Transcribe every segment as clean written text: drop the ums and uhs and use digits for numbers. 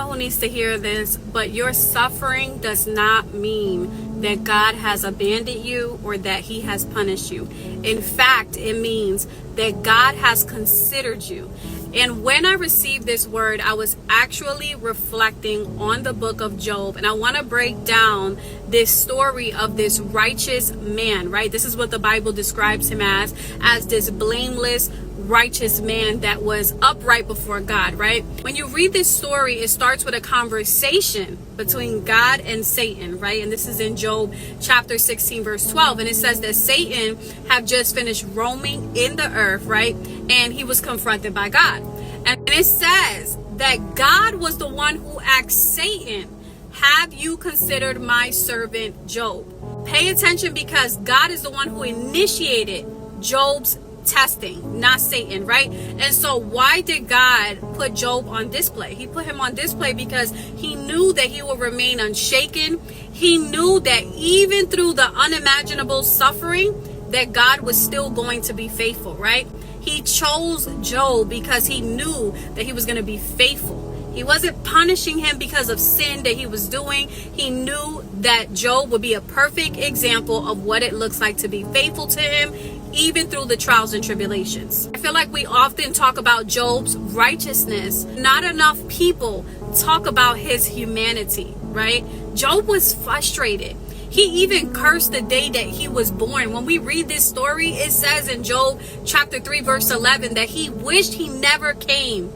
know who needs to hear this, but your suffering does not mean that God has abandoned you or that he has punished you. In fact, it means that God has considered you. And when I received this word, I was actually reflecting on the book of Job. And I want to break down this story of this righteous man, right? This is what the Bible describes him as this blameless, righteous man that was upright before God, right? When you read this story, it starts with a conversation between God and Satan, right? And this is in Job chapter 16, verse 12. And it says that Satan had just finished roaming in the earth, right? And he was confronted by God. And it says that God was the one who asked Satan, have you considered my servant Job? Pay attention, because God is the one who initiated Job's testing, not Satan, right? And so why did God put Job on display? He put him on display because he knew that he would remain unshaken. He knew that even through the unimaginable suffering, that God was still going to be faithful, right? He chose Job because he knew that he was going to be faithful. He wasn't punishing him because of sin that he was doing. He knew that Job would be a perfect example of what it looks like to be faithful to him, even through the trials and tribulations. I feel like we often talk about Job's righteousness. Not enough people talk about his humanity, right? Job was frustrated. He even cursed the day that he was born. When we read this story, it says in Job chapter 3, verse 11, that he wished he never came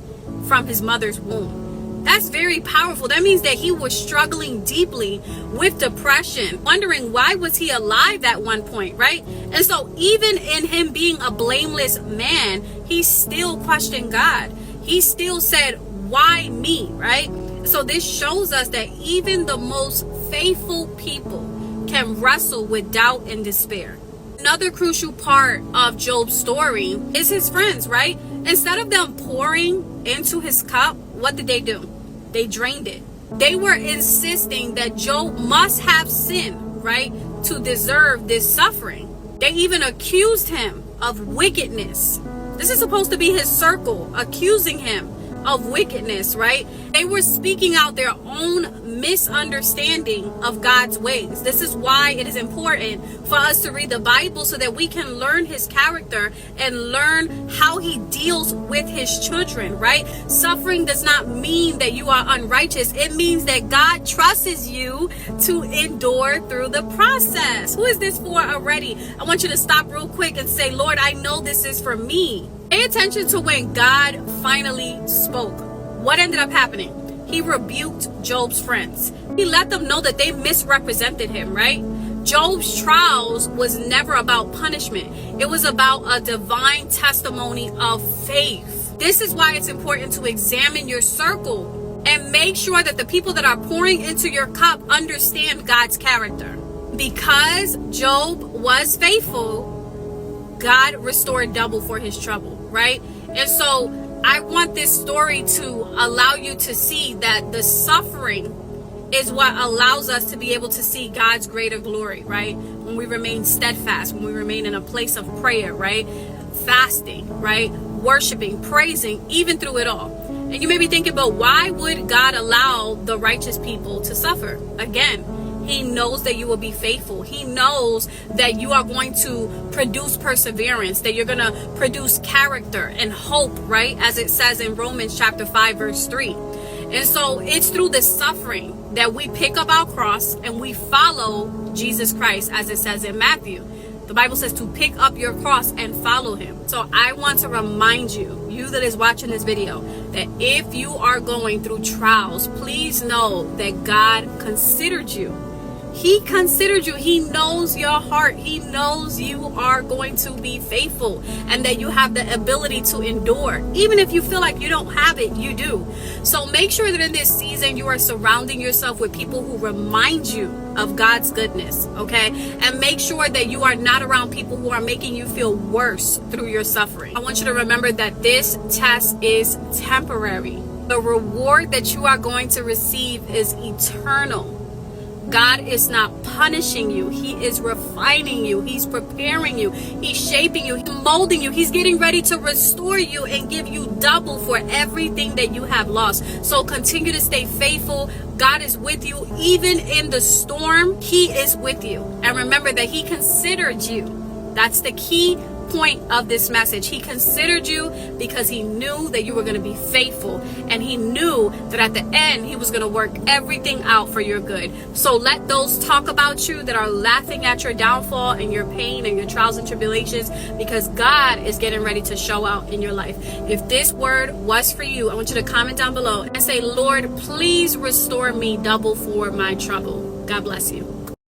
from his mother's womb. That's very powerful. That means that he was struggling deeply with depression, wondering why was he alive at one point, right? And so even in him being a blameless man, he still questioned God. He still said, why me, right? So this shows us that even the most faithful people can wrestle with doubt and despair. Another crucial part of Job's story is his friends, right? Instead of them pouring into his cup, what did they do? They drained it. They were insisting that Job must have sinned, right, to deserve this suffering. They even accused him of wickedness. This is supposed to be his circle, accusing him of wickedness, right? They were speaking out their own misunderstanding of God's ways. This is why it is important for us to read the Bible so that we can learn his character and learn how he deals with his children, right? Suffering does not mean that you are unrighteous. It means that God trusts you to endure through the process. Who is this for already? I want you to stop real quick and say, Lord, I know this is for me. Pay attention to when God finally spoke. What ended up happening? He rebuked Job's friends. He let them know that they misrepresented him, right? Job's trials was never about punishment. It was about a divine testimony of faith. This is why it's important to examine your circle and make sure that the people that are pouring into your cup understand God's character. Because Job was faithful, God restored double for his trouble, right? And so I want this story to allow you to see that the suffering is what allows us to be able to see God's greater glory, right? When we remain steadfast, when we remain in a place of prayer, right? Fasting, right? Worshiping, praising, even through it all. And you may be thinking, but why would God allow the righteous people to suffer? Again, he knows that you will be faithful. He knows that you are going to produce perseverance, that you're going to produce character and hope, right? As it says in Romans chapter 5, verse 3. And so it's through the suffering that we pick up our cross and we follow Jesus Christ, as it says in Matthew. The Bible says to pick up your cross and follow him. So I want to remind you, you that is watching this video, that if you are going through trials, please know that God considered you. He considered you. He knows your heart. He knows you are going to be faithful and that you have the ability to endure. Even if you feel like you don't have it, you do. So make sure that in this season you are surrounding yourself with people who remind you of God's goodness, okay? And make sure that you are not around people who are making you feel worse through your suffering. I want you to remember that this test is temporary. The reward that you are going to receive is eternal. God is not punishing you. He is refining you. He's preparing you. He's shaping you. He's molding you. He's getting ready to restore you and give you double for everything that you have lost. So continue to stay faithful. God is with you. Even in the storm, He is with you. And remember that He considered you. That's the key point of this message. He considered you because He knew that you were going to be faithful, and He knew that at the end He was going to work everything out for your good. So let those talk about you that are laughing at your downfall and your pain and your trials and tribulations, because God is getting ready to show out in your life. If this word was for you, I want you to comment down below and say, Lord, please restore me double for my trouble. God bless you.